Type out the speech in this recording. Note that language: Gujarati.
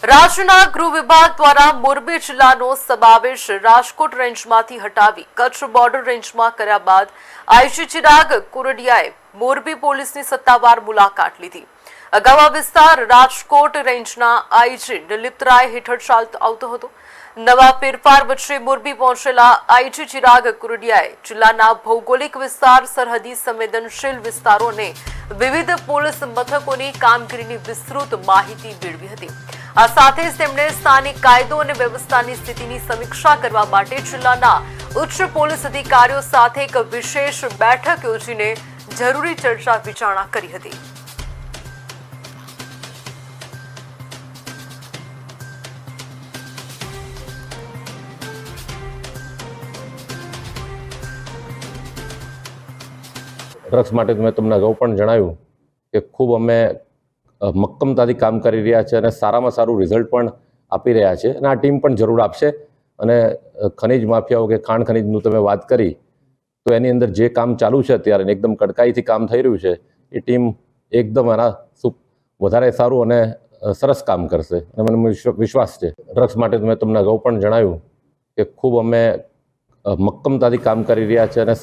રાજ્યના ગૃહ વિભાગ દ્વારા મોરબી જિલ્લાનો સમાવેશ રાજકોટ રેન્જમાંથી હટાવી કચ્છ બોર્ડર રેન્જમાં કર્યા બાદ આઈજી ચિરાગ કુરડિયાએ મોરબી પોલીસની સત્તાવાર મુલાકાત લીધી। અગાઉ આ વિસ્તાર રાજકોટ રેન્જના આઈજી દિલીપ રાય હેઠળ ચાલતો આવતો હતો। નવા ફેરફાર વચ્ચે મોરબી પહોંચેલા આઈજી ચિરાગ કુરડિયાએ જિલ્લાના ભૌગોલિક વિસ્તાર, સરહદી સંવેદનશીલ વિસ્તારોને વિવિધ પોલીસ મથકોની કામગીરીની વિસ્તૃત માહિતી મેળવી હતી। આ સાથે જ તેમણે સ્થાનિક કાયદો અને વ્યવસ્થાની સ્થિતિની સમીક્ષા કરવા માટે જિલ્લાના ઉચ્ચ પોલીસ અધિકારીઓ સાથે એક વિશેષ બેઠક યોજીને જરૂરી ચર્ચા વિચારણા કરી હતી। ડ્રગ્સ માટે મેં તમને અગાઉ પણ જણાવ્યું કે ખૂબ અમે મક્કમતાથી કામ કરી રહ્યા છે અને સારામાં સારું રિઝલ્ટ પણ આપી રહ્યા છે અને આ ટીમ પણ જરૂર આપશે। અને ખનિજ માફિયાઓ કે ખાણ ખનિજનું તમે વાત કરી તો એની અંદર જે કામ ચાલુ છે અત્યારે એકદમ કડકાઈથી કામ થઈ રહ્યું છે, એ ટીમ એકદમ એના વધારે સારું અને સરસ કામ કરશે અને મને વિશ્વાસ છે। ડ્રગ્સ માટે મેં તમને અગાઉ પણ જણાવ્યું કે ખૂબ અમે મક્કમતાથી કામ કરી રહ્યા છે અને